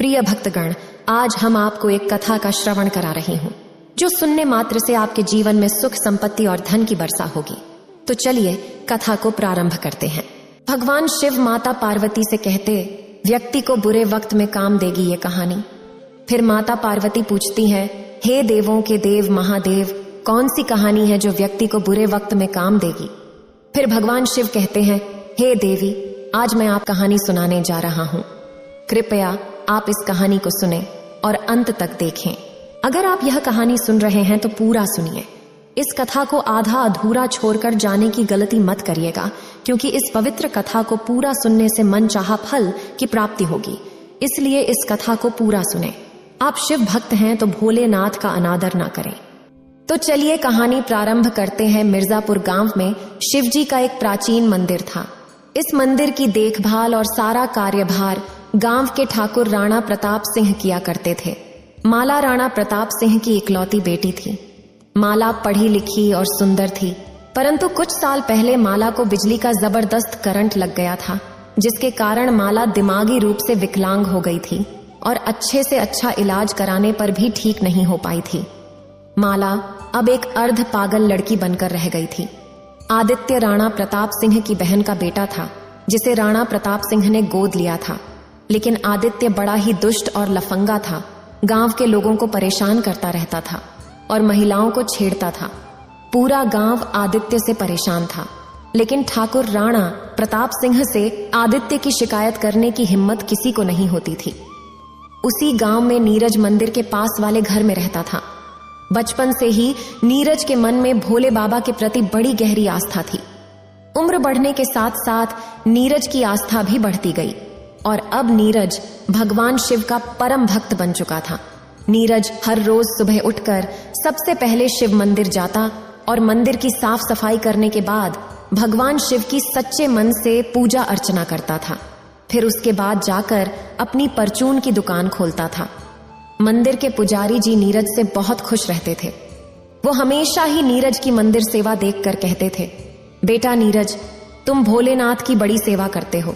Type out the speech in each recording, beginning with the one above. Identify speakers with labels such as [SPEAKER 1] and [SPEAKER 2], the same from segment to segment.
[SPEAKER 1] प्रिय भक्तगण, आज हम आपको एक कथा का श्रवण करा रही हूँ जो सुनने मात्र से आपके जीवन में सुख, संपत्ति और धन की वर्षा होगी। तो चलिए कथा को प्रारंभ करते हैं। भगवान शिव माता पार्वती से कहते, व्यक्ति को बुरे वक्त में काम देगी ये कहानी। फिर माता पार्वती पूछती है, हे देवों के देव महादेव, कौन सी कहानी है जो व्यक्ति को बुरे वक्त में काम देगी? फिर भगवान शिव कहते हैं, हे देवी, आज मैं आप कहानी सुनाने जा रहा हूँ। कृपया आप इस कहानी को सुने और अंत तक देखें। अगर आप यह कहानी सुन रहे हैं तो पूरा सुनिए। इस कथा को आधा अधूरा छोड़कर जाने की गलती मत करिएगा, क्योंकि इस पवित्र कथा को पूरा सुनने से मनचाहा फल की प्राप्ति होगी। इसलिए इस कथा को पूरा सुने। आप शिव भक्त हैं तो भोलेनाथ का अनादर ना करें। तो चलिए कहानी प्रारंभ करते हैं। मिर्जापुर गांव में शिवजी का एक प्राचीन मंदिर था। इस मंदिर की देखभाल और सारा कार्यभार गांव के ठाकुर राणा प्रताप सिंह किया करते थे। माला राणा प्रताप सिंह की इकलौती बेटी थी। माला पढ़ी लिखी और सुंदर थी, परंतु कुछ साल पहले माला को बिजली का जबरदस्त करंट लग गया था, जिसके कारण माला दिमागी रूप से विकलांग हो गई थी और अच्छे से अच्छा इलाज कराने पर भी ठीक नहीं हो पाई थी। माला अब एक अर्ध पागल लड़की बनकर रह गई थी। आदित्य राणा प्रताप सिंह की बहन का बेटा था, जिसे राणा प्रताप सिंह ने गोद लिया था। लेकिन आदित्य बड़ा ही दुष्ट और लफंगा था। गांव के लोगों को परेशान करता रहता था और महिलाओं को छेड़ता था। पूरा गांव आदित्य से परेशान था, लेकिन ठाकुर राणा प्रताप सिंह से आदित्य की शिकायत करने की हिम्मत किसी को नहीं होती थी। उसी गांव में नीरज मंदिर के पास वाले घर में रहता था। बचपन से ही नीरज के मन में भोले बाबा के प्रति बड़ी गहरी आस्था थी। उम्र बढ़ने के साथ साथ नीरज की आस्था भी बढ़ती गई और अब नीरज भगवान शिव का परम भक्त बन चुका था। नीरज हर रोज सुबह उठकर सबसे पहले शिव मंदिर जाता और मंदिर की साफ सफाई करने के बाद भगवान शिव की सच्चे मन से पूजा अर्चना करता था। फिर उसके बाद जाकर अपनी परचून की दुकान खोलता था। मंदिर के पुजारी जी नीरज से बहुत खुश रहते थे। वो हमेशा ही नीरज की मंदिर सेवा देखकर कहते थे, बेटा नीरज, तुम भोलेनाथ की बड़ी सेवा करते हो।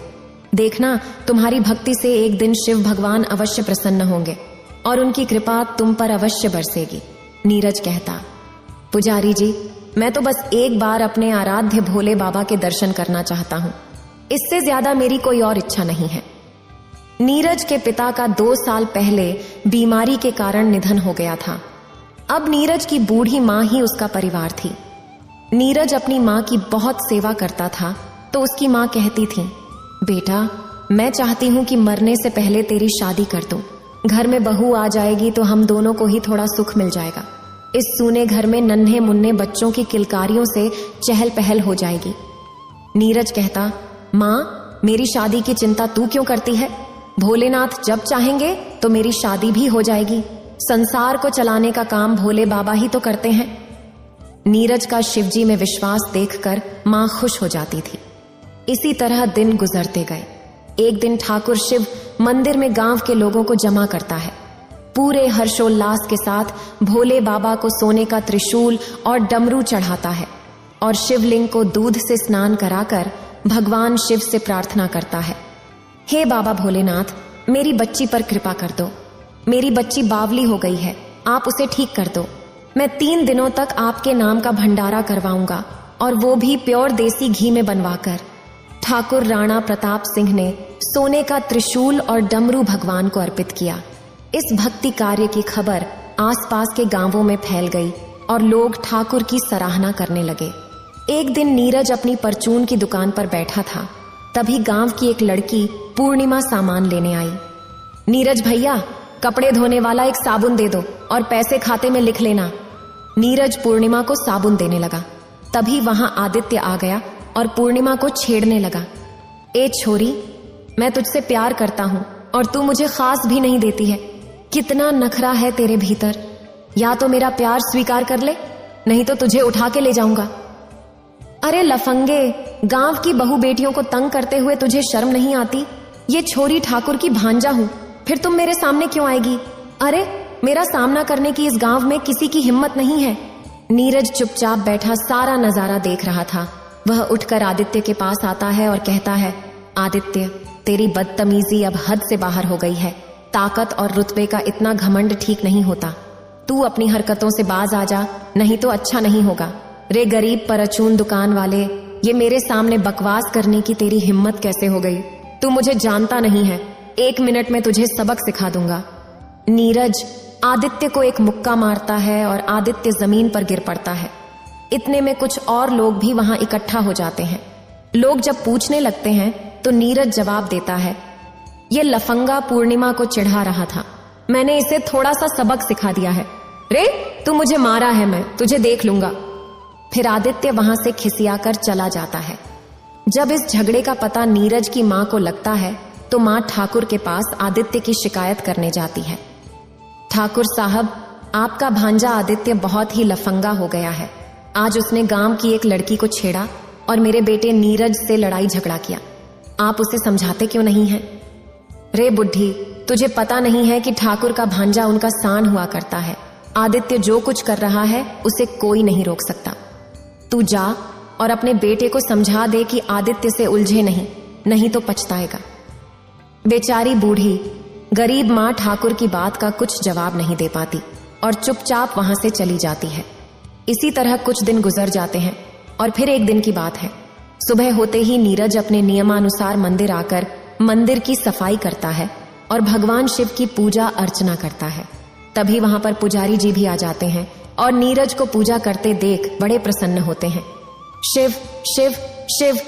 [SPEAKER 1] देखना, तुम्हारी भक्ति से एक दिन शिव भगवान अवश्य प्रसन्न होंगे और उनकी कृपा तुम पर अवश्य बरसेगी। नीरज कहता, पुजारी जी, मैं तो बस एक बार अपने आराध्य भोले बाबा के दर्शन करना चाहता हूँ। इससे ज्यादा मेरी कोई और इच्छा नहीं है। नीरज के पिता का 2 साल पहले बीमारी के कारण निधन हो गया था। अब नीरज की बूढ़ी माँ ही उसका परिवार थी। नीरज अपनी माँ की बहुत सेवा करता था, तो उसकी माँ कहती थी, बेटा, मैं चाहती हूँ कि मरने से पहले तेरी शादी कर दूं। घर में बहू आ जाएगी तो हम दोनों को ही थोड़ा सुख मिल जाएगा। इस सूने घर में नन्हे मुन्ने बच्चों की किलकारियों से चहल पहल हो जाएगी। नीरज कहता, माँ, मेरी शादी की चिंता तू क्यों करती है? भोलेनाथ जब चाहेंगे तो मेरी शादी भी हो जाएगी। संसार को चलाने का काम भोले बाबा ही तो करते हैं। नीरज का शिवजी में विश्वास देखकर माँ खुश हो जाती थी। इसी तरह दिन गुजरते गए। एक दिन ठाकुर शिव मंदिर में गांव के लोगों को जमा करता है। पूरे हर्षोल्लास के साथ भोले बाबा को सोने का त्रिशूल और डमरू चढ़ाता है और शिवलिंग को दूध से स्नान कराकर भगवान शिव से प्रार्थना करता है, हे बाबा भोलेनाथ, मेरी बच्ची पर कृपा कर दो। मेरी बच्ची बावली हो गई है, आप उसे ठीक कर दो। मैं 3 दिनों तक आपके नाम का भंडारा करवाऊंगा, और वो भी प्योर देसी घी में बनवाकर। ठाकुर राणा प्रताप सिंह ने सोने का त्रिशूल और डमरू भगवान को अर्पित किया। इस भक्ति कार्य की खबर आसपास के गांवों में फैल गई और लोग ठाकुर की सराहना करने लगे। एक दिन नीरज अपनी परचून की दुकान पर बैठा था। तभी गांव की एक लड़की पूर्णिमा सामान लेने आई। नीरज भैया, कपड़े धोने वाला एक साबुन दे दो और पैसे खाते में लिख लेना। नीरज पूर्णिमा को साबुन देने लगा। तभी वहां आदित्य आ गया और पूर्णिमा को छेड़ने लगा। ए छोरी, मैं तुझसे प्यार करता हूं और तू मुझे खास भी नहीं देती है। कितना नखरा है तेरे भीतर। या तो मेरा प्यार स्वीकार कर ले, नहीं तो तुझे उठा के ले जाऊंगा। अरे लफंगे, गांव की बहू बेटियों को तंग करते हुए तुझे शर्म नहीं आती? ये छोरी ठाकुर की भांजा हूं, फिर तुम मेरे सामने क्यों आएगी? अरे, मेरा सामना करने की इस गांव में किसी की हिम्मत नहीं है। नीरज चुपचाप बैठा सारा नजारा देख रहा था। वह उठकर आदित्य के पास आता है और कहता है, आदित्य, तेरी बदतमीजी अब हद से बाहर हो गई है। ताकत और रुतबे का इतना घमंड ठीक नहीं होता। तू अपनी हरकतों से बाज आ जा, नहीं तो अच्छा नहीं होगा। रे गरीब परचून दुकान वाले, ये मेरे सामने बकवास करने की तेरी हिम्मत कैसे हो गई? तू मुझे जानता नहीं है, 1 मिनट में तुझे सबक सिखा दूंगा। नीरज आदित्य को एक मुक्का मारता है और आदित्य जमीन पर गिर पड़ता है। इतने में कुछ और लोग भी वहां इकट्ठा हो जाते हैं। लोग जब पूछने लगते हैं तो नीरज जवाब देता है, ये लफंगा पूर्णिमा को चिढ़ा रहा था, मैंने इसे थोड़ा सा सबक सिखा दिया है। रे तू मुझे मारा है, मैं तुझे देख लूंगा। फिर आदित्य वहां से खिसियाकर चला जाता है। जब इस झगड़े का पता नीरज की मां को लगता है तो मां ठाकुर के पास आदित्य की शिकायत करने जाती है। ठाकुर साहब, आपका भांजा आदित्य बहुत ही लफंगा हो गया है। आज उसने गांव की एक लड़की को छेड़ा और मेरे बेटे नीरज से लड़ाई झगड़ा किया। आप उसे समझाते क्यों नहीं हैं? रे बुढ़ी, तुझे पता नहीं है कि ठाकुर का भांजा उनका सान हुआ करता है। आदित्य जो कुछ कर रहा है उसे कोई नहीं रोक सकता। तू जा और अपने बेटे को समझा दे कि आदित्य से उलझे नहीं तो पछताएगा। बेचारी बूढ़ी गरीब मां ठाकुर की बात का कुछ जवाब नहीं दे पाती और चुपचाप वहां से चली जाती है। इसी तरह कुछ दिन गुजर जाते हैं और फिर एक दिन की बात है। सुबह होते ही नीरज अपने नियमानुसार मंदिर आकर मंदिर की सफाई करता है और भगवान शिव की पूजा अर्चना करता है। तभी वहां पर पुजारी जी भी आ जाते हैं और नीरज को पूजा करते देख बड़े प्रसन्न होते हैं। शिव शिव शिव,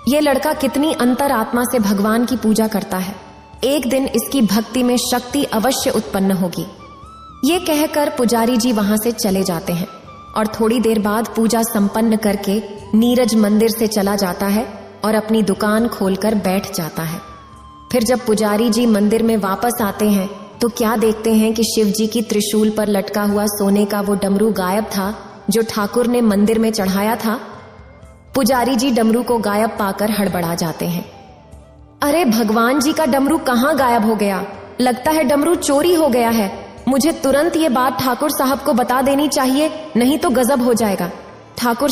[SPEAKER 1] ये लड़का कितनी अंतर आत्मा से भगवान की पूजा करता है। एक दिन इसकी भक्ति में शक्ति अवश्य उत्पन्न होगी। ये कहकर पुजारी जी वहां से चले जाते हैं और थोड़ी देर बाद पूजा संपन्न करके नीरज मंदिर से चला जाता है और अपनी दुकान खोलकर बैठ जाता है। फिर जब पुजारी जी मंदिर में वापस आते हैं तो क्या देखते हैं कि शिव जी की त्रिशूल पर लटका हुआ सोने का वो डमरू गायब था जो ठाकुर ने मंदिर में चढ़ाया था। पुजारी जी डमरू को गायब पाकर हड़बड़ा जाते हैं। अरे भगवान जी का डमरू कहाँ गायब हो गया? लगता है डमरू चोरी हो गया है। मुझे तुरंत ये बात ठाकुर साहब को बता देनी चाहिए, नहीं तो गजब हो जाएगा। ठाकुर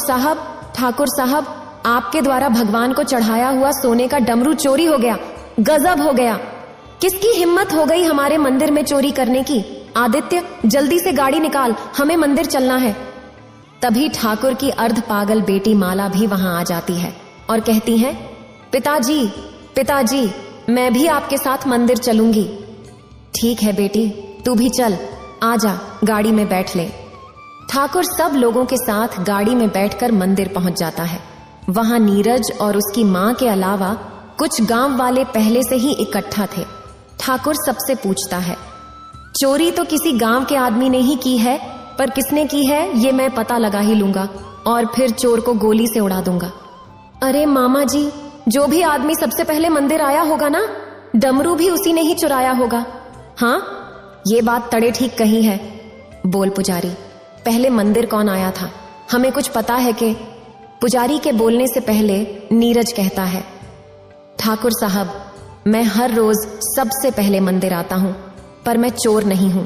[SPEAKER 1] साहब, आपके द्वारा भगवान को चढ़ाया हुआ सोने का डमरू चोरी हो गया। गजब हो गया। किसकी हिम्मत हो गई हमारे मंदिर में चोरी करने की? आदित्य, जल्दी से गाड़ी निकाल, हमें मंदिर चलना है। तभी ठाकुर की अर्ध पागल बेटी माला भी वहां आ जाती है और कहती है, पिताजी, मैं भी आपके साथ मंदिर चलूंगी। ठीक है बेटी, तू भी चल, आजा, गाड़ी में बैठ ले। ठाकुर सब लोगों के साथ गाड़ी में बैठकर मंदिर पहुंच जाता है। वहां नीरज और उसकी मां के अलावा कुछ गांव वाले पहले से ही इकट्ठा थे। ठाकुर सबसे पूछता है, चोरी तो किसी गांव के आदमी ने ही की है, पर किसने की है ये मैं पता लगा ही लूंगा और फिर चोर को गोली से उड़ा दूंगा। अरे मामा जी, जो भी आदमी सबसे पहले मंदिर आया होगा ना, डमरू भी उसी ने ही चुराया होगा। हाँ, ये बात तड़े ठीक कही है। बोल पुजारी, पहले मंदिर कौन आया था? हमें कुछ पता है कि? पुजारी के बोलने से पहले नीरज कहता है, ठाकुर साहब, मैं हर रोज सबसे पहले मंदिर आता हूं, पर मैं चोर नहीं हूं।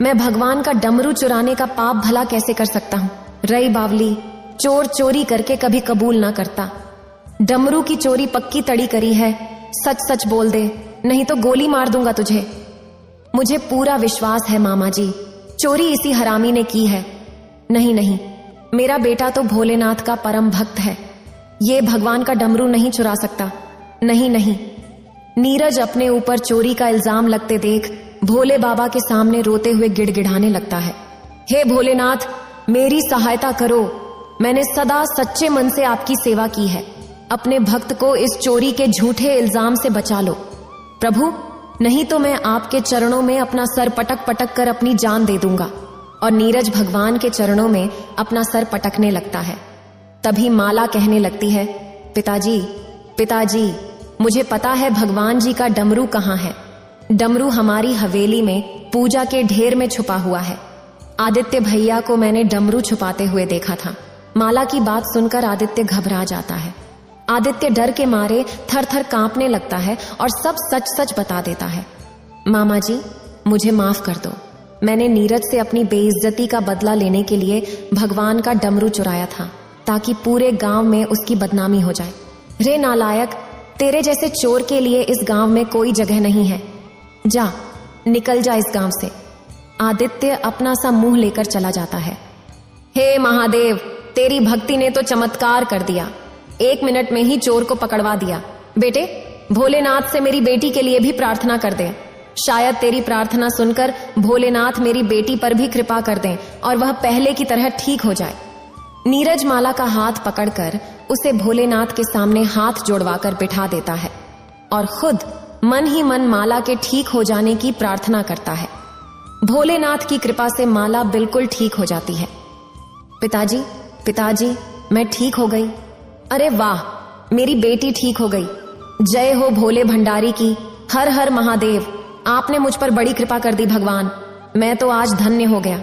[SPEAKER 1] मैं भगवान का डमरू चुराने का पाप भला कैसे कर सकता हूं? रई बावली, चोर चोरी करके कभी कबूल ना करता। डमरू की चोरी पक्की तड़ी करी है। सच सच बोल दे, नहीं तो गोली मार दूंगा तुझे। मुझे पूरा विश्वास है मामा जी, चोरी इसी हरामी ने की है। नहीं, मेरा बेटा तो भोलेनाथ का परम भक्त है, ये भगवान का डमरू नहीं चुरा सकता। नहीं। नीरज अपने ऊपर चोरी का इल्जाम लगते देख भोले बाबा के सामने रोते हुए गिड़गिड़ाने लगता है। हे भोलेनाथ, मेरी सहायता करो। मैंने सदा सच्चे मन से आपकी सेवा की है। अपने भक्त को इस चोरी के झूठे इल्जाम से बचा लो प्रभु, नहीं तो मैं आपके चरणों में अपना सर पटक पटक कर अपनी जान दे दूंगा। और नीरज भगवान के चरणों में अपना सर पटकने लगता है। तभी माला कहने लगती है, पिताजी, मुझे पता है भगवान जी का डमरू कहाँ है। डमरू हमारी हवेली में पूजा के ढेर में छुपा हुआ है। आदित्य भैया को मैंने डमरू छुपाते हुए देखा था। माला की बात सुनकर आदित्य घबरा जाता है। आदित्य डर के मारे थर थर कांपने लगता है और सब सच सच बता देता है। मामा जी, मुझे माफ कर दो। मैंने नीरज से अपनी बेइज्जती का बदला लेने के लिए भगवान का डमरू चुराया था, ताकि पूरे गांव में उसकी बदनामी हो जाए। रे नालायक, तेरे जैसे चोर के लिए इस गांव में कोई जगह नहीं है। जा, निकल जा इस गांव से। आदित्य अपना सा मुंह लेकर चला जाता है। हे महादेव, तेरी भक्ति ने तो चमत्कार कर दिया, 1 मिनट में ही चोर को पकड़वा दिया। बेटे, भोलेनाथ से मेरी बेटी के लिए भी प्रार्थना कर दे। शायद तेरी प्रार्थना सुनकर भोलेनाथ मेरी बेटी पर भी कृपा कर दें और वह पहले की तरह ठीक हो जाए। नीरज माला का हाथ पकड़कर उसे भोलेनाथ के सामने हाथ जोड़वाकर बिठा देता है और खुद मन ही मन माला के ठीक हो जाने की प्रार्थना करता है। भोलेनाथ की कृपा से माला बिल्कुल ठीक हो जाती है। पिताजी, पिताजी, मैं ठीक हो गई। अरे वाह, मेरी बेटी ठीक हो गई। जय हो भोले भंडारी की। हर हर महादेव, आपने मुझ पर बड़ी कृपा कर दी भगवान, मैं तो आज धन्य हो गया।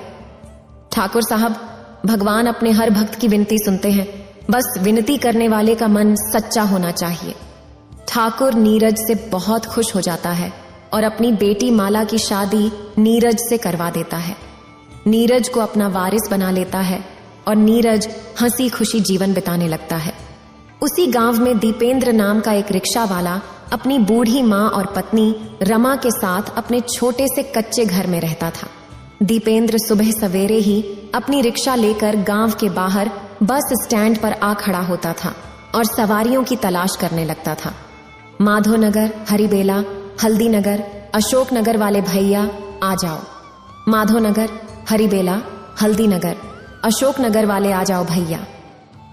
[SPEAKER 1] ठाकुर साहब, भगवान अपने हर भक्त की विनती सुनते हैं, बस विनती करने वाले का मन सच्चा होना चाहिए। ठाकुर नीरज से बहुत खुश हो जाता है और अपनी बेटी माला की शादी नीरज से करवा देता है। नीरज को अपना वारिस बना लेता है और नीरज हंसी खुशी जीवन बिताने लगता है। उसी गांव में दीपेंद्र नाम का एक रिक्शा वाला अपनी बूढ़ी माँ और पत्नी रमा के साथ अपने छोटे से कच्चे घर में रहता था। दीपेंद्र सुबह सवेरे ही अपनी रिक्शा लेकर गांव के बाहर बस स्टैंड पर आ खड़ा होता था और सवारियों की तलाश करने लगता था। माधोनगर, हरिबेला, हल्दीनगर, अशोकनगर वाले भैया आ जाओ। माधोनगर, हरिबेला, हल्दीनगर, अशोकनगर वाले आ जाओ भैया।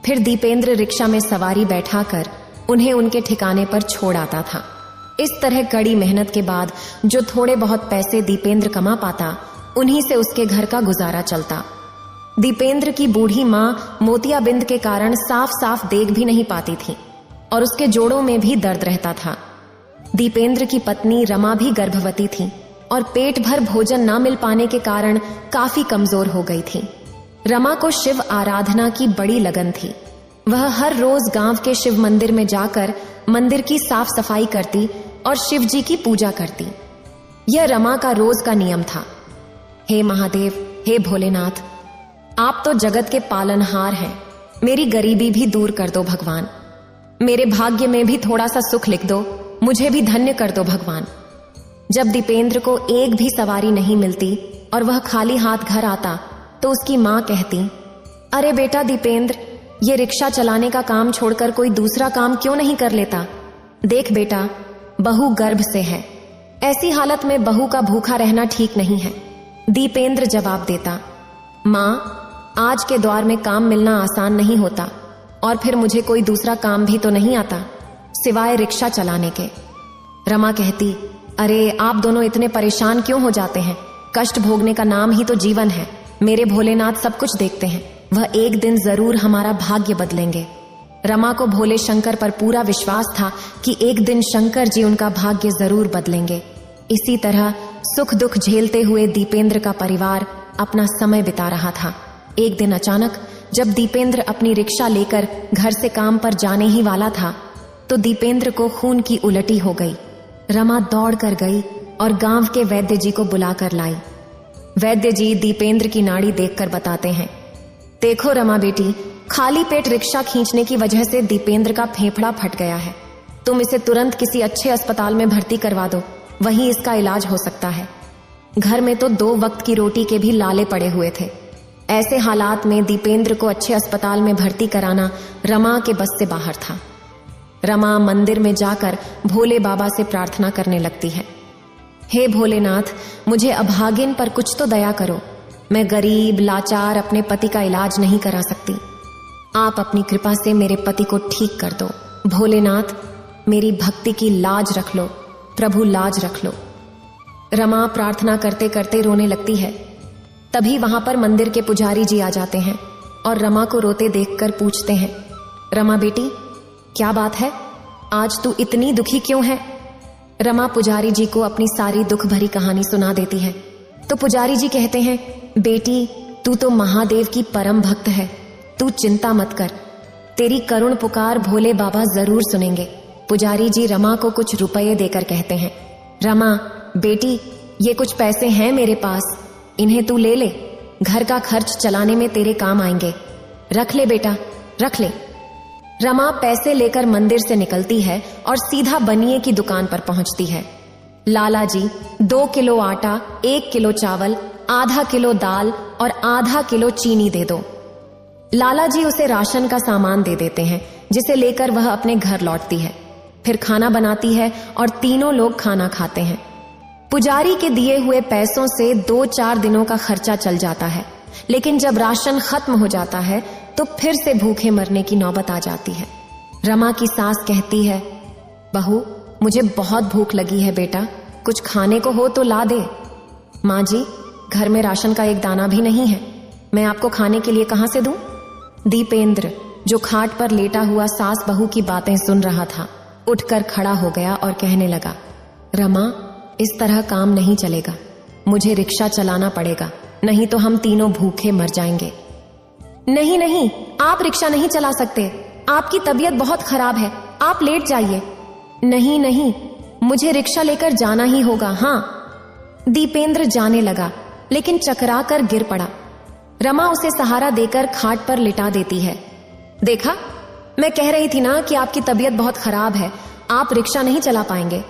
[SPEAKER 1] फिर दीपेंद्र रिक्शा में सवारी बैठाकर उन्हें उनके ठिकाने पर छोड़ आता था। इस तरह कड़ी मेहनत के बाद जो थोड़े बहुत पैसे दीपेंद्र कमा पाता, उन्हीं से उसके घर का गुजारा चलता। दीपेंद्र की बूढ़ी माँ मोतियाबिंद के कारण साफ साफ देख भी नहीं पाती थी और उसके जोड़ों में भी दर्द रहता था। दीपेंद्र की पत्नी रमा भी गर्भवती थी और पेट भर भोजन न मिल पाने के कारण काफी कमजोर हो गई थी। रमा को शिव आराधना की बड़ी लगन थी। वह हर रोज गांव के शिव मंदिर में जाकर मंदिर की साफ सफाई करती और शिव जी की पूजा करती। यह रमा का रोज का नियम था। हे महादेव, हे भोलेनाथ, आप तो जगत के पालनहार हैं, मेरी गरीबी भी दूर कर दो भगवान। मेरे भाग्य में भी थोड़ा सा सुख लिख दो, मुझे भी धन्य कर दो भगवान। जब दीपेंद्र को एक भी सवारी नहीं मिलती और वह खाली हाथ घर आता तो उसकी माँ कहती, अरे बेटा दीपेंद्र, ये रिक्शा चलाने का काम छोड़कर कोई दूसरा काम क्यों नहीं कर लेता? देख बेटा, बहू गर्भ से है, ऐसी हालत में बहू का भूखा रहना ठीक नहीं है। दीपेंद्र जवाब देता, माँ, आज के दौर में काम मिलना आसान नहीं होता और फिर मुझे कोई दूसरा काम भी तो नहीं आता सिवाय रिक्शा चलाने के। रमा कहती, अरे आप दोनों इतने परेशान क्यों हो जाते हैं? कष्ट भोगने का नाम ही तो जीवन है। मेरे भोलेनाथ सब कुछ देखते हैं, वह एक दिन जरूर हमारा भाग्य बदलेंगे। रमा को भोले शंकर पर पूरा विश्वास था कि एक दिन शंकर जी उनका भाग्य जरूर बदलेंगे। इसी तरह सुख दुख झेलते हुए दीपेंद्र का परिवार अपना समय बिता रहा था। एक दिन अचानक जब दीपेंद्र अपनी रिक्शा लेकर घर से काम पर जाने ही वाला था तो दीपेंद्र को खून की उलटी हो गई। रमा दौड़ कर गई और गांव के वैद्य जी को बुलाकर लाई। वैद्य जी दीपेंद्र की नाड़ी देखकर बताते हैं, देखो रमा बेटी, खाली पेट रिक्शा खींचने की वजह से दीपेंद्र का फेफड़ा फट गया है। तुम इसे तुरंत किसी अच्छे अस्पताल में भर्ती करवा दो, वहीं इसका इलाज हो सकता है। घर में तो 2 वक्त की रोटी के भी लाले पड़े हुए थे। ऐसे हालात में दीपेंद्र को अच्छे अस्पताल में भर्ती कराना रमा के बस से बाहर था। रमा मंदिर में जाकर भोले बाबा से प्रार्थना करने लगती है, हे भोलेनाथ, मुझे अभागिन पर कुछ तो दया करो। मैं गरीब लाचार अपने पति का इलाज नहीं करा सकती। आप अपनी कृपा से मेरे पति को ठीक कर दो। भोलेनाथ, मेरी भक्ति की लाज रख लो, प्रभु लाज रख लो। रमा प्रार्थना करते करते रोने लगती है। तभी वहां पर मंदिर के पुजारी जी आ जाते हैं और रमा को रोते देखकर पूछते हैं, रमा बेटी, क्या बात है? आज तू इतनी दुखी क्यों है? रमा पुजारी जी को अपनी सारी दुख भरी कहानी सुना देती है। तो पुजारी जी कहते हैं, बेटी, तू तो महादेव की परम भक्त है, तू चिंता मत कर, तेरी करुण पुकार भोले बाबा जरूर सुनेंगे। पुजारी जी रमा को कुछ रुपए देकर कहते हैं, रमा बेटी, ये कुछ पैसे हैं मेरे पास, इन्हें तू ले ले, घर का खर्च चलाने में तेरे काम आएंगे। रख ले बेटा, रख ले। रमा पैसे लेकर मंदिर से निकलती है और सीधा बनिए की दुकान पर पहुंचती है। लाला जी 2 किलो आटा, 1 किलो चावल, आधा किलो दाल और आधा किलो चीनी दे दो। लाला जी उसे राशन का सामान दे देते हैं, जिसे लेकर वह अपने घर लौटती है। फिर खाना बनाती है और तीनों लोग खाना खाते हैं। पुजारी के दिए हुए पैसों से 2-4 दिनों का खर्चा चल जाता है, लेकिन जब राशन खत्म हो जाता है तो फिर से भूखे मरने की नौबत आ जाती है। रमा की सास कहती है, बहू मुझे बहुत भूख लगी है बेटा, कुछ खाने को हो तो ला दे। माँ जी, घर में राशन का एक दाना भी नहीं है, मैं आपको खाने के लिए कहां से दूं? दीपेंद्र, जो खाट पर लेटा हुआ सास बहू की बातें सुन रहा था, उठकर खड़ा हो गया और कहने लगा, रमा, इस तरह काम नहीं चलेगा, मुझे रिक्शा चलाना पड़ेगा, नहीं तो हम तीनों भूखे मर जाएंगे। नहीं नहीं, आप रिक्शा नहीं चला सकते, आपकी तबीयत बहुत खराब है, आप लेट जाइए। नहीं नहीं, मुझे रिक्शा लेकर जाना ही होगा। हाँ। दीपेंद्र जाने लगा, लेकिन चकरा कर गिर पड़ा। रमा उसे सहारा देकर खाट पर लिटा देती है। देखा, मैं कह रही थी ना कि आपकी तबीयत बहुत खराब है, आप रिक्शा नहीं चला पाएंगे।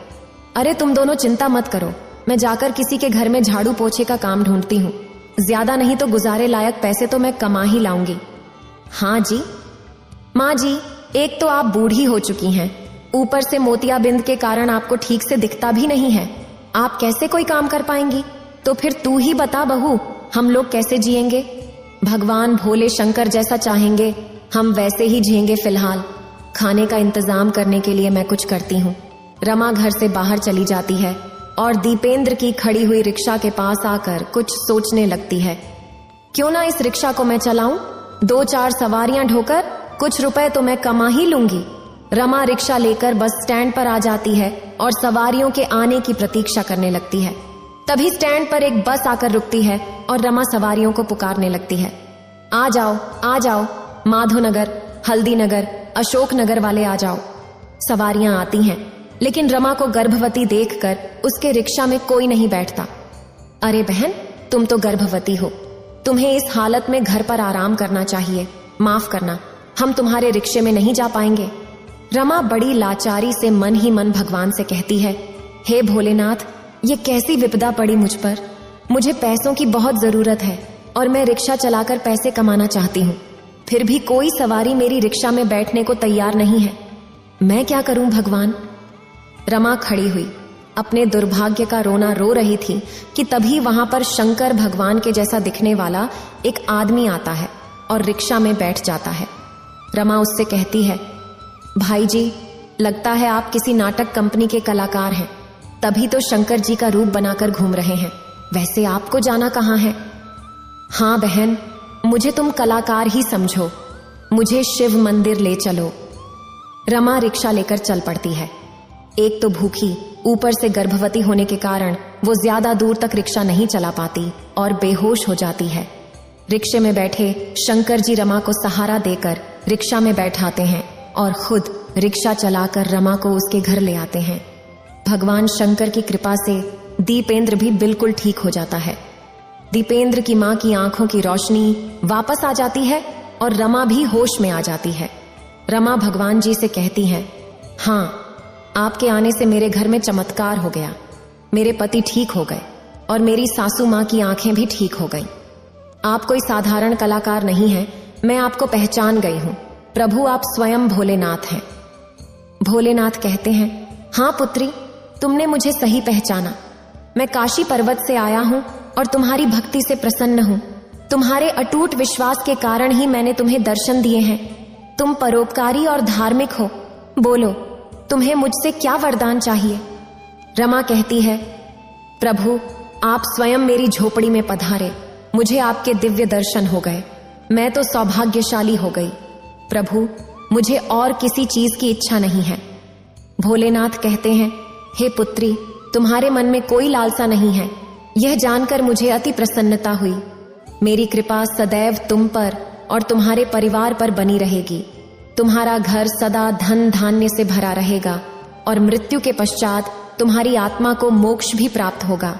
[SPEAKER 1] अरे तुम दोनों चिंता मत करो, मैं जाकर किसी के घर में झाड़ू पोछे का काम ढूंढती हूँ, ज्यादा नहीं तो गुजारे लायक पैसे तो मैं कमा ही लाऊंगी। हाँ जी। माँ जी, एक तो आप बूढ़ी हो चुकी हैं, ऊपर से मोतियाबिंद के कारण आपको ठीक से दिखता भी नहीं है, आप कैसे कोई काम कर पाएंगी? तो फिर तू ही बता बहू, हम लोग कैसे जिएंगे? भगवान भोले शंकर जैसा चाहेंगे हम वैसे ही जिएंगे। फिलहाल खाने का इंतजाम करने के लिए मैं कुछ करती हूँ। रमा घर से बाहर चली जाती है और दीपेंद्र की खड़ी हुई रिक्शा के पास आकर कुछ सोचने लगती है। क्यों ना इस रिक्शा को मैं चलाऊं, 2-4 सवारियां ढोकर कुछ रुपए तो मैं कमा ही लूंगी। रमा रिक्शा लेकर बस स्टैंड पर आ जाती है और सवारियों के आने की प्रतीक्षा करने लगती है। तभी स्टैंड पर एक बस आकर रुकती है और रमा सवारियों को पुकारने लगती है, आ जाओ आ जाओ, माधोनगर, हल्दीनगर, अशोकनगर वाले आ जाओ। सवारियां आती हैं, लेकिन रमा को गर्भवती देखकर उसके रिक्शा में कोई नहीं बैठता। अरे बहन, तुम तो गर्भवती हो, तुम्हें इस हालत में घर पर आराम करना चाहिए, माफ करना, हम तुम्हारे रिक्शे में नहीं जा पाएंगे। रमा बड़ी लाचारी से मन ही मन भगवान से कहती है, हे भोलेनाथ, ये कैसी विपदा पड़ी मुझ पर, मुझे पैसों की बहुत जरूरत है और मैं रिक्शा चलाकर पैसे कमाना चाहती हूँ, फिर भी कोई सवारी मेरी रिक्शा में बैठने को तैयार नहीं है, मैं क्या करूं भगवान? रमा खड़ी हुई अपने दुर्भाग्य का रोना रो रही थी कि तभी वहां पर शंकर भगवान के जैसा दिखने वाला एक आदमी आता है और रिक्शा में बैठ जाता है। रमा उससे कहती है, भाई जी, लगता है आप किसी नाटक कंपनी के कलाकार हैं, तभी तो शंकर जी का रूप बनाकर घूम रहे हैं, वैसे आपको जाना कहाँ है? हाँ बहन, मुझे तुम कलाकार ही समझो, मुझे शिव मंदिर ले चलो। रमा रिक्शा लेकर चल पड़ती है। एक तो भूखी, ऊपर से गर्भवती होने के कारण वो ज्यादा दूर तक रिक्शा नहीं चला पाती और बेहोश हो जाती है। रिक्शे में बैठे शंकर जी रमा को सहारा देकर रिक्शा में बैठाते हैं और खुद रिक्शा चलाकर रमा को उसके घर ले आते हैं। भगवान शंकर की कृपा से दीपेंद्र भी बिल्कुल ठीक हो जाता है। दीपेंद्र की मां की आंखों की रोशनी वापस आ जाती है और रमा भी होश में आ जाती है। रमा भगवान जी से कहती है, हाँ, आपके आने से मेरे घर में चमत्कार हो गया, मेरे पति ठीक हो गए और मेरी सासू मां की आंखें भी ठीक हो गईं। आप कोई साधारण कलाकार नहीं हैं, मैं आपको पहचान गई हूं, प्रभु आप स्वयं भोलेनाथ हैं। भोलेनाथ कहते हैं, हाँ पुत्री, तुमने मुझे सही पहचाना, मैं काशी पर्वत से आया हूं और तुम्हारी भक्ति से प्रसन्न हूं, तुम्हारे अटूट विश्वास के कारण ही मैंने तुम्हें दर्शन दिए हैं, तुम परोपकारी और धार्मिक हो, बोलो तुम्हें मुझसे क्या वरदान चाहिए? रमा कहती है, प्रभु आप स्वयं मेरी झोपड़ी में पधारे, मुझे आपके दिव्य दर्शन हो गए, मैं तो सौभाग्यशाली हो गई, प्रभु मुझे और किसी चीज की इच्छा नहीं है। भोलेनाथ कहते हैं, हे पुत्री, तुम्हारे मन में कोई लालसा नहीं है, यह जानकर मुझे अति प्रसन्नता हुई, मेरी कृपा सदैव तुम पर और तुम्हारे परिवार पर बनी रहेगी, तुम्हारा घर सदा धन धान्य से भरा रहेगा और मृत्यु के पश्चात तुम्हारी आत्मा को मोक्ष भी प्राप्त होगा।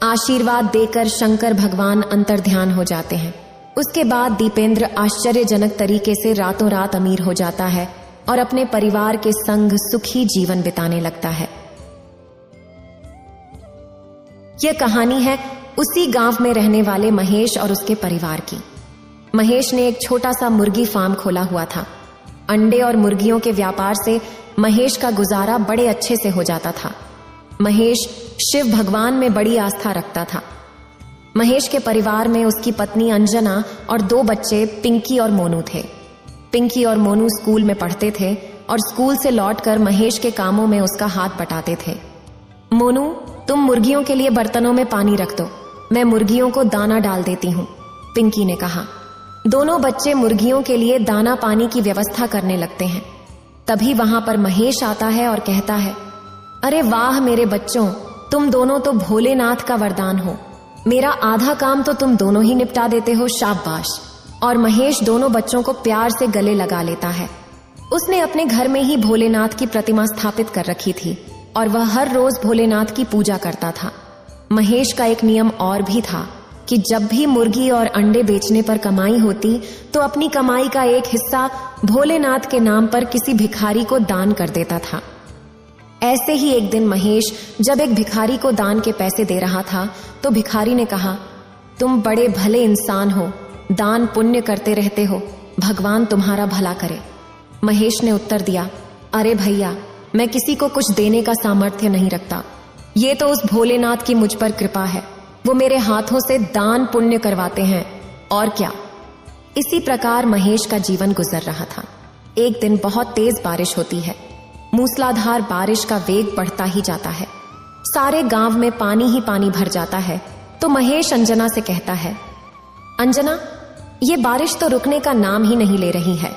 [SPEAKER 1] आशीर्वाद देकर शंकर भगवान अंतर्ध्यान हो जाते हैं। उसके बाद दीपेंद्र आश्चर्यजनक तरीके से रातों रात अमीर हो जाता है और अपने परिवार के संग सुखी जीवन बिताने लगता है। यह कहानी है उसी गांव में रहने वाले महेश और उसके परिवार की। महेश ने एक छोटा सा मुर्गी फार्म खोला हुआ था। अंडे और मुर्गियों के व्यापार से महेश का गुजारा बड़े अच्छे से हो जाता था। महेश शिव भगवान में बड़ी आस्था रखता था। महेश के परिवार में उसकी पत्नी अंजना और 2 बच्चे पिंकी और मोनू थे। पिंकी और मोनू स्कूल में पढ़ते थे और स्कूल से लौटकर महेश के कामों में उसका हाथ बटाते थे। मोनू, तुम मुर्गियों के लिए बर्तनों में पानी रख दो, मैं मुर्गियों को दाना डाल देती हूँ, पिंकी ने कहा। दोनों बच्चे मुर्गियों के लिए दाना पानी की व्यवस्था करने लगते हैं। तभी वहां पर महेश आता है और कहता है, अरे वाह मेरे बच्चों, तुम दोनों तो भोलेनाथ का वरदान हो। मेरा आधा काम तो तुम दोनों ही निपटा देते हो, शाबाश। और महेश दोनों बच्चों को प्यार से गले लगा लेता है। उसने अपने घर में ही भोलेनाथ की प्रतिमा स्थापित कर रखी थी और वह हर रोज भोलेनाथ की पूजा करता था। महेश का एक नियम और भी था कि जब भी मुर्गी और अंडे बेचने पर कमाई होती तो अपनी कमाई का एक हिस्सा भोलेनाथ के नाम पर किसी भिखारी को दान कर देता था। ऐसे ही एक दिन महेश जब एक भिखारी को दान के पैसे दे रहा था तो भिखारी ने कहा, तुम बड़े भले इंसान हो, दान पुण्य करते रहते हो, भगवान तुम्हारा भला करे। महेश ने उत्तर दिया, अरे भैया, मैं किसी को कुछ देने का सामर्थ्य नहीं रखता, ये तो उस भोलेनाथ की मुझ पर कृपा है, वो मेरे हाथों से दान पुण्य करवाते हैं, और क्या। इसी प्रकार महेश का जीवन गुजर रहा था। एक दिन बहुत तेज बारिश होती है। मूसलाधार बारिश का वेग बढ़ता ही जाता है। सारे गांव में पानी ही पानी भर जाता है। तो महेश अंजना से कहता है, अंजना, ये बारिश तो रुकने का नाम ही नहीं ले रही है।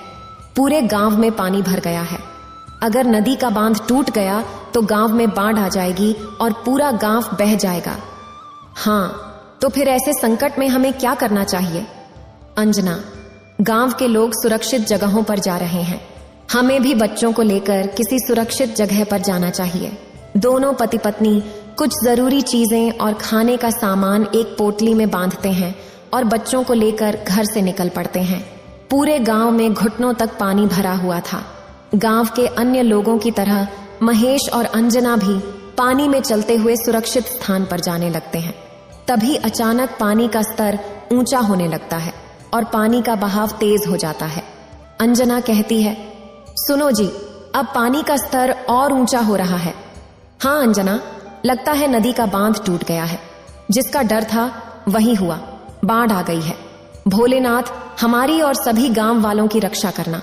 [SPEAKER 1] पूरे गांव में पानी भर गया है। अगर नदी का बांध टूट गया तो गांव में बाढ़ आ जाएगी और पूरा गांव बह जाएगा। हाँ, तो फिर ऐसे संकट में हमें क्या करना चाहिए? अंजना, गांव के लोग सुरक्षित जगहों पर जा रहे हैं, हमें भी बच्चों को लेकर किसी सुरक्षित जगह पर जाना चाहिए। दोनों पति पत्नी कुछ जरूरी चीजें और खाने का सामान एक पोटली में बांधते हैं और बच्चों को लेकर घर से निकल पड़ते हैं। पूरे गांव में घुटनों तक पानी भरा हुआ था। गांव के अन्य लोगों की तरह महेश और अंजना भी पानी में चलते हुए सुरक्षित स्थान पर जाने लगते हैं। तभी अचानक पानी का स्तर ऊंचा होने लगता है और पानी का बहाव तेज हो जाता है। अंजना कहती है, सुनो जी, अब पानी का स्तर और ऊंचा हो रहा है। हाँ अंजना, लगता है नदी का बांध टूट गया है। जिसका डर था वही हुआ, बाढ़ आ गई है। भोलेनाथ, हमारी और सभी गांव वालों की रक्षा करना।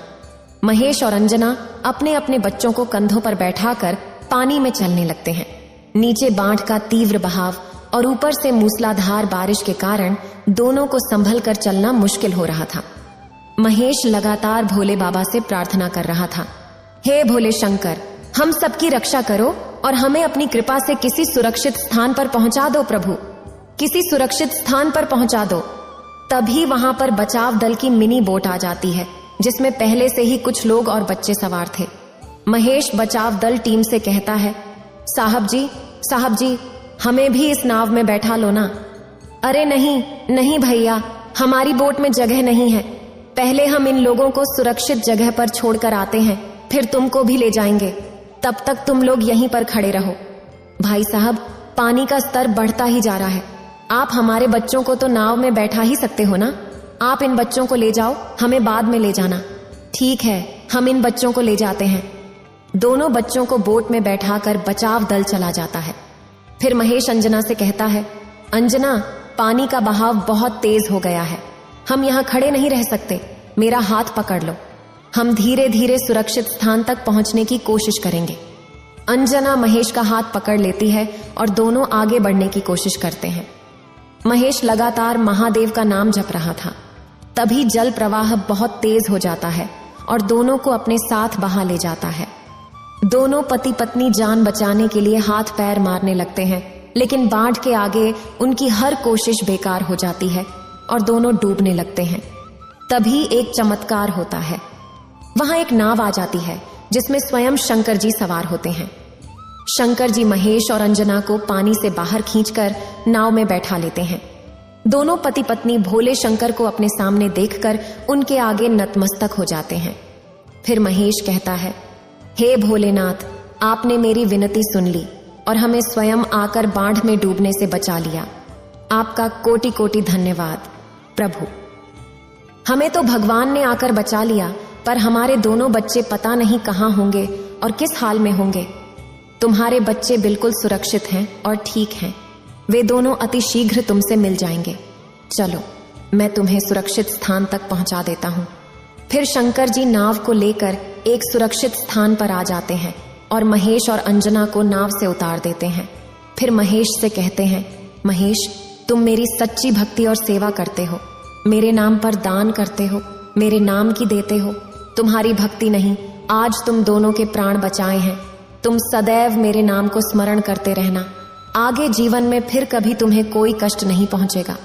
[SPEAKER 1] महेश और अंजना अपने अपने बच्चों को कंधों पर बैठाकर पानी में चलने लगते हैं। नीचे बाढ़ का तीव्र बहाव और ऊपर से मूसलाधार बारिश के कारण दोनों को संभल कर चलना मुश्किल हो रहा था। महेश लगातार भोले बाबा से प्रार्थना कर रहा था, हे भोले शंकर, हम सबकी रक्षा करो और हमें अपनी कृपा से किसी सुरक्षित स्थान पर पहुंचा दो प्रभु, किसी सुरक्षित स्थान पर पहुंचा दो। तभी वहां पर बचाव दल की मिनी बोट आ जाती है जिसमें पहले से ही कुछ लोग और बच्चे सवार थे। महेश बचाव दल टीम से कहता है, साहब जी, हमें भी इस नाव में बैठा लो ना। अरे नहीं नहीं भैया, हमारी बोट में जगह नहीं है। पहले हम इन लोगों को सुरक्षित जगह पर छोड़कर आते हैं, फिर तुमको भी ले जाएंगे। तब तक तुम लोग यहीं पर खड़े रहो। भाई साहब, पानी का स्तर बढ़ता ही जा रहा है। आप हमारे बच्चों को तो नाव में बैठा ही सकते हो ना। आप इन बच्चों को ले जाओ, हमें बाद में ले जाना। ठीक है, हम इन बच्चों को ले जाते हैं। दोनों बच्चों को बोट में बैठाकर बचाव दल चला जाता है। फिर महेश अंजना से कहता है, अंजना, पानी का बहाव बहुत तेज हो गया है, हम यहाँ खड़े नहीं रह सकते, मेरा हाथ पकड़ लो। हम धीरे धीरे सुरक्षित स्थान तक पहुंचने की कोशिश करेंगे। अंजना महेश का हाथ पकड़ लेती है और दोनों आगे बढ़ने की कोशिश करते हैं। महेश लगातार महादेव का नाम जप रहा था। तभी जल प्रवाह बहुत तेज हो जाता है और दोनों को अपने साथ बहा ले जाता है। दोनों पति पत्नी जान बचाने के लिए हाथ पैर मारने लगते हैं, लेकिन बाढ़ के आगे उनकी हर कोशिश बेकार हो जाती है और दोनों डूबने लगते हैं। तभी एक चमत्कार होता है। वहां एक नाव आ जाती है जिसमें स्वयं शंकर जी सवार होते हैं। शंकर जी महेश और अंजना को पानी से बाहर खींचकर नाव में बैठा लेते हैं। दोनों पति पत्नी भोले शंकर को अपने सामने देखकर उनके आगे नतमस्तक हो जाते हैं। फिर महेश कहता है, हे भोलेनाथ, आपने मेरी विनती सुन ली, और हमें स्वयं आकर बाढ़ में डूबने से बचा लिया। आपका कोटि कोटि धन्यवाद प्रभु। हमें तो भगवान ने आकर बचा लिया, पर हमारे दोनों बच्चे पता नहीं कहां होंगे और किस हाल में होंगे। तुम्हारे बच्चे बिल्कुल सुरक्षित हैं और ठीक हैं। वे दोनों अति शीघ्र तुमसे मिल जाएंगे। चलो, मैं तुम्हें सुरक्षित स्थान तक पहुंचा देता हूं। फिर शंकर जी नाव को लेकर एक सुरक्षित स्थान पर आ जाते हैं और महेश और अंजना को नाव से उतार देते हैं। फिर महेश से कहते हैं, महेश, तुम मेरी सच्ची भक्ति और सेवा करते हो, मेरे नाम पर दान करते हो, मेरे नाम की देते हो। तुम्हारी भक्ति नहीं, आज तुम दोनों के प्राण बचाए हैं। तुम सदैव मेरे नाम को स्मरण करते रहना। आगे जीवन में फिर कभी तुम्हें कोई कष्ट नहीं पहुंचेगा।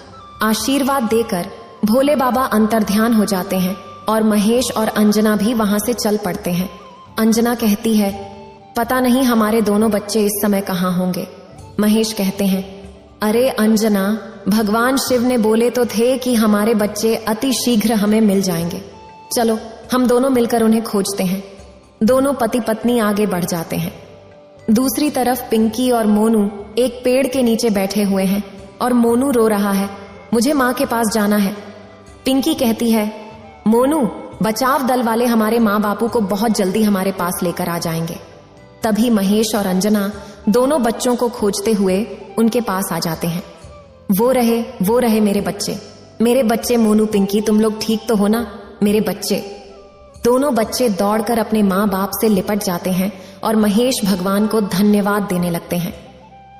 [SPEAKER 1] आशीर्वाद देकर भोले बाबा अंतर्ध्यान हो जाते हैं और महेश और अंजना भी वहां से चल पड़ते हैं। अंजना कहती है, पता नहीं हमारे दोनों बच्चे इस समय कहाँ होंगे। महेश कहते हैं, अरे अंजना, भगवान शिव ने बोले तो थे कि हमारे बच्चे अति शीघ्र हमें मिल जाएंगे। चलो, हम दोनों मिलकर उन्हें खोजते हैं। दोनों पति पत्नी आगे बढ़ जाते हैं। दूसरी तरफ पिंकी और मोनू एक पेड़ के नीचे बैठे हुए हैं और मोनू रो रहा है, मुझे माँ के पास जाना है। पिंकी कहती है, मोनू, बचाव दल वाले हमारे माँ बापू को बहुत जल्दी हमारे पास लेकर आ जाएंगे। तभी महेश और अंजना दोनों बच्चों को खोजते हुए उनके पास आ जाते हैं। वो रहे मेरे बच्चे मोनू, पिंकी, तुम लोग ठीक तो हो ना? मेरे बच्चे। दोनों बच्चे दौड़कर अपने माँ बाप से लिपट जाते हैं और महेश भगवान को धन्यवाद देने लगते हैं।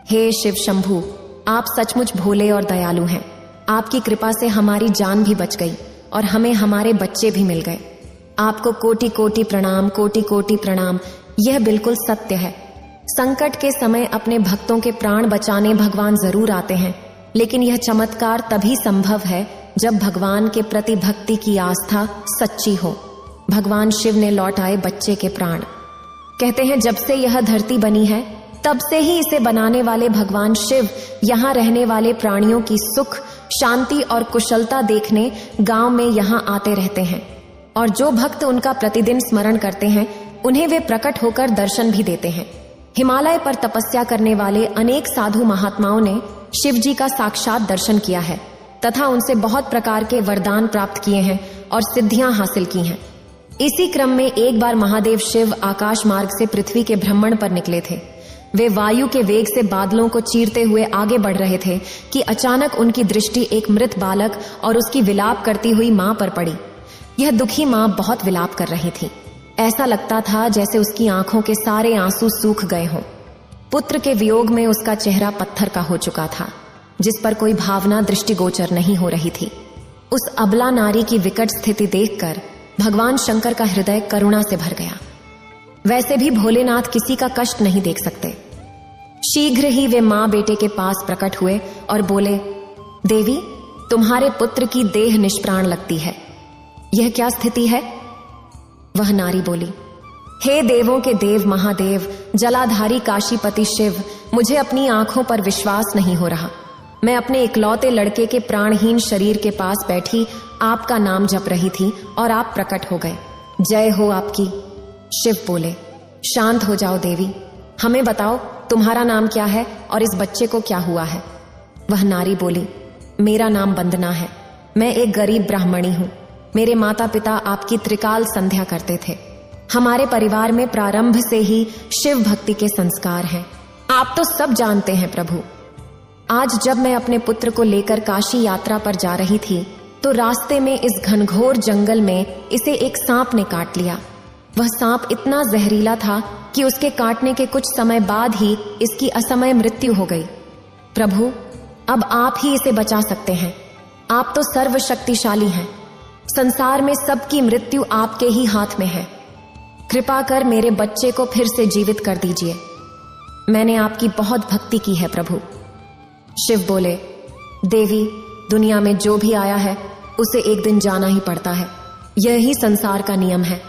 [SPEAKER 1] हे शिव शंभू, आप सचमुच भोले और दयालु हैं। आपकी कृपा से हमारी जान भी बच गई और हमें हमारे बच्चे भी मिल गए। आपको कोटि कोटि प्रणाम, कोटि कोटि प्रणाम। यह बिल्कुल सत्य है। संकट के समय अपने भक्तों के प्राण बचाने भगवान जरूर आते हैं, लेकिन यह चमत्कार तभी संभव है जब भगवान के प्रति भक्ति की आस्था सच्ची हो। भगवान शिव ने लौटाए बच्चे के प्राण। कहते हैं, जब से यह धरती बनी है तब से ही इसे बनाने वाले भगवान शिव यहाँ रहने वाले प्राणियों की सुख, शांति और कुशलता देखने गांव में यहाँ आते रहते हैं, और जो भक्त उनका प्रतिदिन स्मरण करते हैं उन्हें वे प्रकट होकर दर्शन भी देते हैं। हिमालय पर तपस्या करने वाले अनेक साधु महात्माओं ने शिव जी का साक्षात दर्शन किया है तथा उनसे बहुत प्रकार के वरदान प्राप्त किए हैं और सिद्धियां हासिल की हैं। इसी क्रम में एक बार महादेव शिव आकाश मार्ग से पृथ्वी के भ्रमण पर निकले थे। वे वायु के वेग से बादलों को चीरते हुए आगे बढ़ रहे थे कि अचानक उनकी दृष्टि एक मृत बालक और उसकी विलाप करती हुई मां पर पड़ी। यह दुखी मां बहुत विलाप कर रही थी। ऐसा लगता था जैसे उसकी आंखों के सारे आंसू सूख गए हों। पुत्र के वियोग में उसका चेहरा पत्थर का हो चुका था, जिस पर कोई भावना दृष्टिगोचर नहीं हो रही थी। उस अबला नारी की विकट स्थिति देखकर भगवान शंकर का हृदय करुणा से भर गया। वैसे भी भोलेनाथ किसी का कष्ट नहीं देख सकते। शीघ्र ही वे मां बेटे के पास प्रकट हुए और बोले, देवी, तुम्हारे पुत्र की देह निष्प्राण लगती है। यह क्या स्थिति है? वह नारी बोली, हे देवों के देव महादेव, जलाधारी काशीपति शिव, मुझे अपनी आंखों पर विश्वास नहीं हो रहा। मैं अपने इकलौते लड़के के प्राणहीन शरीर के पास बैठी आपका नाम जप रही थी और आप प्रकट हो गए। जय हो आपकी। शिव बोले, शांत हो जाओ देवी, हमें बताओ तुम्हारा नाम क्या है और इस बच्चे को क्या हुआ है? वह नारी बोली, मेरा नाम वंदना है। मैं एक गरीब ब्राह्मणी हूं। मेरे माता पिता आपकी त्रिकाल संध्या करते थे। हमारे परिवार में प्रारंभ से ही शिव भक्ति के संस्कार हैं। आप तो सब जानते हैं प्रभु। आज जब मैं अपने पुत्र को लेकर काशी यात्रा पर जा रही थी तो रास्ते में इस घनघोर जंगल में इसे एक सांप ने काट लिया। वह सांप इतना जहरीला था कि उसके काटने के कुछ समय बाद ही इसकी असमय मृत्यु हो गई। प्रभु, अब आप ही इसे बचा सकते हैं। आप तो सर्वशक्तिशाली हैं। संसार में सबकी मृत्यु आपके ही हाथ में है। कृपा कर मेरे बच्चे को फिर से जीवित कर दीजिए। मैंने आपकी बहुत भक्ति की है प्रभु। शिव बोले, देवी, दुनिया में जो भी आया है उसे एक दिन जाना ही पड़ता है। यही संसार का नियम है।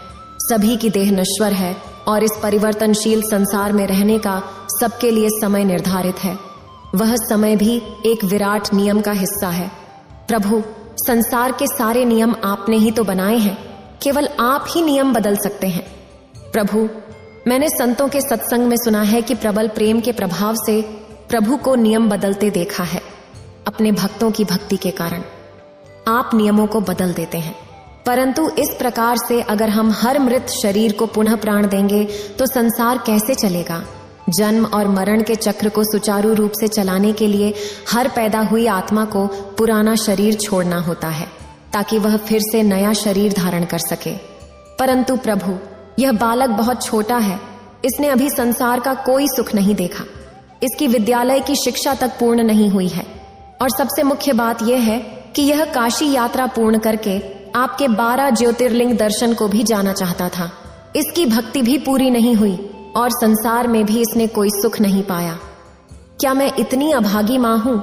[SPEAKER 1] सभी की देह नश्वर है और इस परिवर्तनशील संसार में रहने का सबके लिए समय निर्धारित है। वह समय भी एक विराट नियम का हिस्सा है। प्रभु, संसार के सारे नियम आपने ही तो बनाए हैं। केवल आप ही नियम बदल सकते हैं। प्रभु, मैंने संतों के सत्संग में सुना है कि प्रबल प्रेम के प्रभाव से प्रभु को नियम बदलते देखा है। अपने भक्तों की भक्ति के कारण आप नियमों को बदल देते हैं, परंतु इस प्रकार से अगर हम हर मृत शरीर को पुनः प्राण देंगे तो संसार कैसे चलेगा? जन्म और मरण के चक्र को सुचारू रूप से चलाने के लिए हर पैदा हुई आत्मा को पुराना शरीर छोड़ना होता है ताकि वह फिर से नया शरीर धारण कर सके। परंतु प्रभु, यह बालक बहुत छोटा है, इसने अभी संसार का कोई सुख नहीं देखा, इसकी विद्यालय की शिक्षा तक पूर्ण नहीं हुई है, और सबसे मुख्य बात यह है कि यह काशी यात्रा पूर्ण करके आपके 12 ज्योतिर्लिंग दर्शन को भी जाना चाहता था। इसकी भक्ति भी पूरी नहीं हुई और संसार में भी इसने कोई सुख नहीं पाया। क्या मैं इतनी अभागी मां हूं?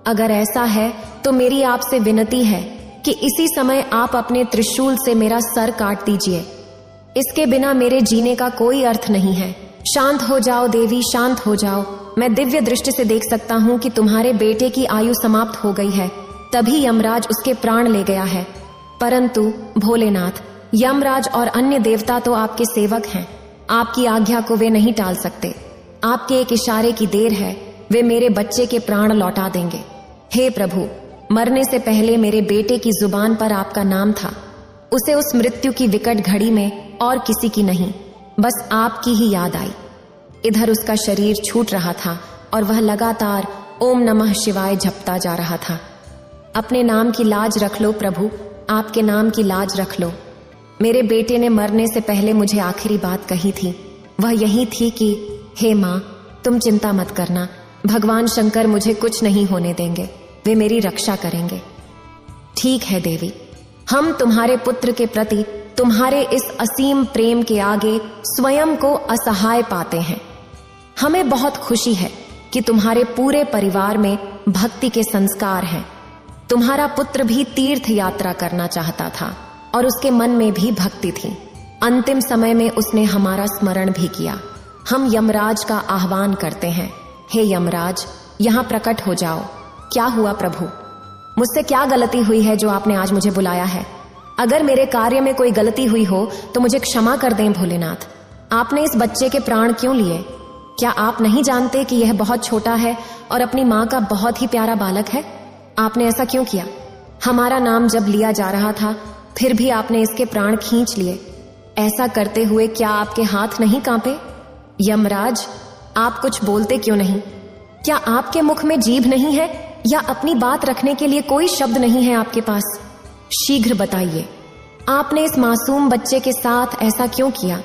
[SPEAKER 1] अगर ऐसा है तो मेरी आपसे विनती है कि इसी समय आप अपने त्रिशूल से मेरा सर काट दीजिए। इसके बिना मेरे जीने का कोई अर्थ नहीं है। शांत हो जाओ देवी, शांत हो जाओ। मैं दिव्य दृष्टि से देख सकता हूं कि तुम्हारे बेटे की आयु समाप्त हो गई है, तभी यमराज उसके प्राण ले गया है। परंतु भोलेनाथ, यमराज और अन्य देवता तो आपके सेवक हैं, आपकी आज्ञा को वे नहीं टाल सकते। आपके एक इशारे की देर है, वे मेरे बच्चे के प्राण लौटा देंगे। हे प्रभु, मरने से पहले मेरे बेटे की जुबान पर आपका नाम था, उसे उस मृत्यु की विकट घड़ी में और किसी की नहीं, बस आपकी ही याद आई। इधर उसका शरीर छूट रहा था और वह लगातार ओम नमः शिवाय जपता जा रहा था। अपने नाम की लाज रख लो प्रभु, आपके नाम की लाज रख लो। मेरे बेटे ने मरने से पहले मुझे आखिरी बात कही थी, वह यही थी कि हे माँ, तुम चिंता मत करना, भगवान शंकर मुझे कुछ नहीं होने देंगे, वे मेरी रक्षा करेंगे। ठीक है देवी, हम तुम्हारे पुत्र के प्रति तुम्हारे इस असीम प्रेम के आगे स्वयं को असहाय पाते हैं। हमें बहुत खुशी है कि तुम्हारे पूरे परिवार में भक्ति के संस्कार हैं। तुम्हारा पुत्र भी तीर्थ यात्रा करना चाहता था और उसके मन में भी भक्ति थी। अंतिम समय में उसने हमारा स्मरण भी किया। हम यमराज का आह्वान करते हैं। हे यमराज, यहाँ प्रकट हो जाओ। क्या हुआ प्रभु? मुझसे क्या गलती हुई है जो आपने आज मुझे बुलाया है? अगर मेरे कार्य में कोई गलती हुई हो तो मुझे क्षमा कर दें भोलेनाथ। आपने इस बच्चे के प्राण क्यों लिए? क्या आप नहीं जानते कि यह बहुत छोटा है और अपनी माँ का बहुत ही प्यारा बालक है? आपने ऐसा क्यों किया? हमारा नाम जब लिया जा रहा था फिर भी आपने इसके प्राण खींच लिए। ऐसा करते हुए क्या आपके हाथ नहीं कांपे? यमराज, आप कुछ बोलते क्यों नहीं? क्या आपके मुख में जीभ नहीं है या अपनी बात रखने के लिए कोई शब्द नहीं है आपके पास? शीघ्र बताइए, आपने इस मासूम बच्चे के साथ ऐसा क्यों किया?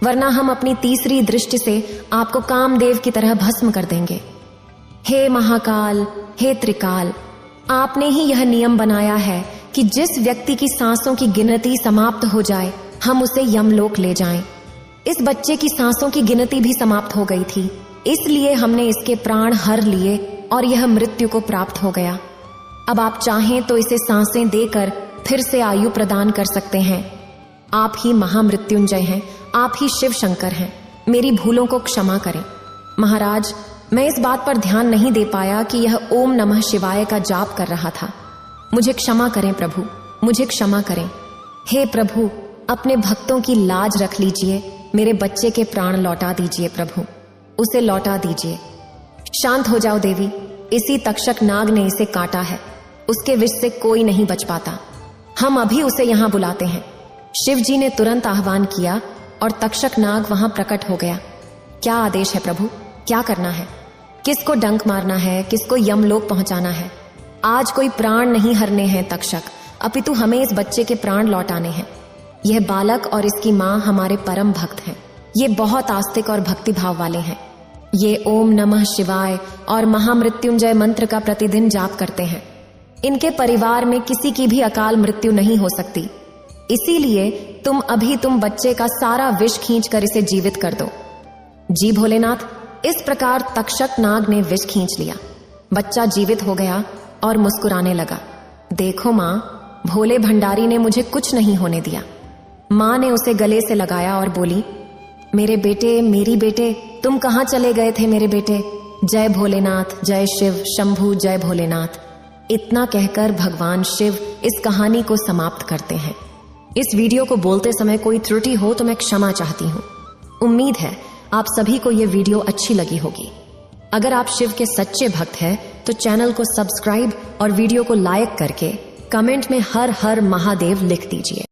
[SPEAKER 1] वरना हम अपनी तीसरी दृष्टि से आपको कामदेव की तरह भस्म कर देंगे। हे महाकाल, हे त्रिकाल, आपने ही यह नियम बनाया है कि जिस व्यक्ति की सांसों की गिनती समाप्त हो जाए हम उसे यमलोक ले जाएं। इस बच्चे की सांसों की गिनती भी समाप्त हो गई थी, इसलिए हमने इसके प्राण हर लिए और यह मृत्यु को प्राप्त हो गया। अब आप चाहें तो इसे सांसें देकर फिर से आयु प्रदान कर सकते हैं। आप ही महामृत्युंजय हैं, आप ही शिव शंकर हैं। मेरी भूलों को क्षमा करें महाराज। मैं इस बात पर ध्यान नहीं दे पाया कि यह ओम नमः शिवाय का जाप कर रहा था। मुझे क्षमा करें प्रभु, मुझे क्षमा करें। हे प्रभु, अपने भक्तों की लाज रख लीजिए, मेरे बच्चे के प्राण लौटा दीजिए प्रभु, उसे लौटा दीजिए। शांत हो जाओ देवी, इसी तक्षक नाग ने इसे काटा है, उसके विष से कोई नहीं बच पाता। हम अभी उसे यहाँ बुलाते हैं। शिव जी ने तुरंत आह्वान किया और तक्षक नाग वहां प्रकट हो गया। क्या आदेश है प्रभु? क्या करना है? किसको डंक मारना है? किसको यमलोक पहुंचाना है? आज कोई प्राण नहीं हरने हैं तक्षक, अपितु हमें इस बच्चे के प्राण लौटाने हैं। यह बालक और इसकी माँ हमारे परम भक्त हैं। ये बहुत आस्तिक और भक्ति भाव वाले हैं। ये ओम नमः शिवाय और महामृत्युंजय मंत्र का प्रतिदिन जाप करते हैं। इनके परिवार में किसी की भी अकाल मृत्यु नहीं हो सकती। इसीलिए तुम बच्चे का सारा विष खींचकर इसे जीवित कर दो। जी भोलेनाथ। इस प्रकार तक्षक नाग ने विष खींच लिया। बच्चा जीवित हो गया और मुस्कुराने लगा। देखो माँ, भोले भंडारी ने मुझे कुछ नहीं होने दिया। माँ ने उसे गले से लगाया और बोली, मेरे बेटे, मेरी बेटे, तुम कहाँ चले गए थे मेरे बेटे? जय भोलेनाथ, जय शिव शंभू, जय भोलेनाथ। इतना कहकर भगवान शिव इस कहानी को समाप्त करते हैं। इस वीडियो को बोलते समय कोई त्रुटि हो तो मैं क्षमा चाहती हूँ। उम्मीद है आप सभी को ये वीडियो अच्छी लगी होगी। अगर आप शिव के सच्चे भक्त हैं तो चैनल को सब्सक्राइब और वीडियो को लाइक करके कमेंट में हर हर महादेव लिख दीजिए।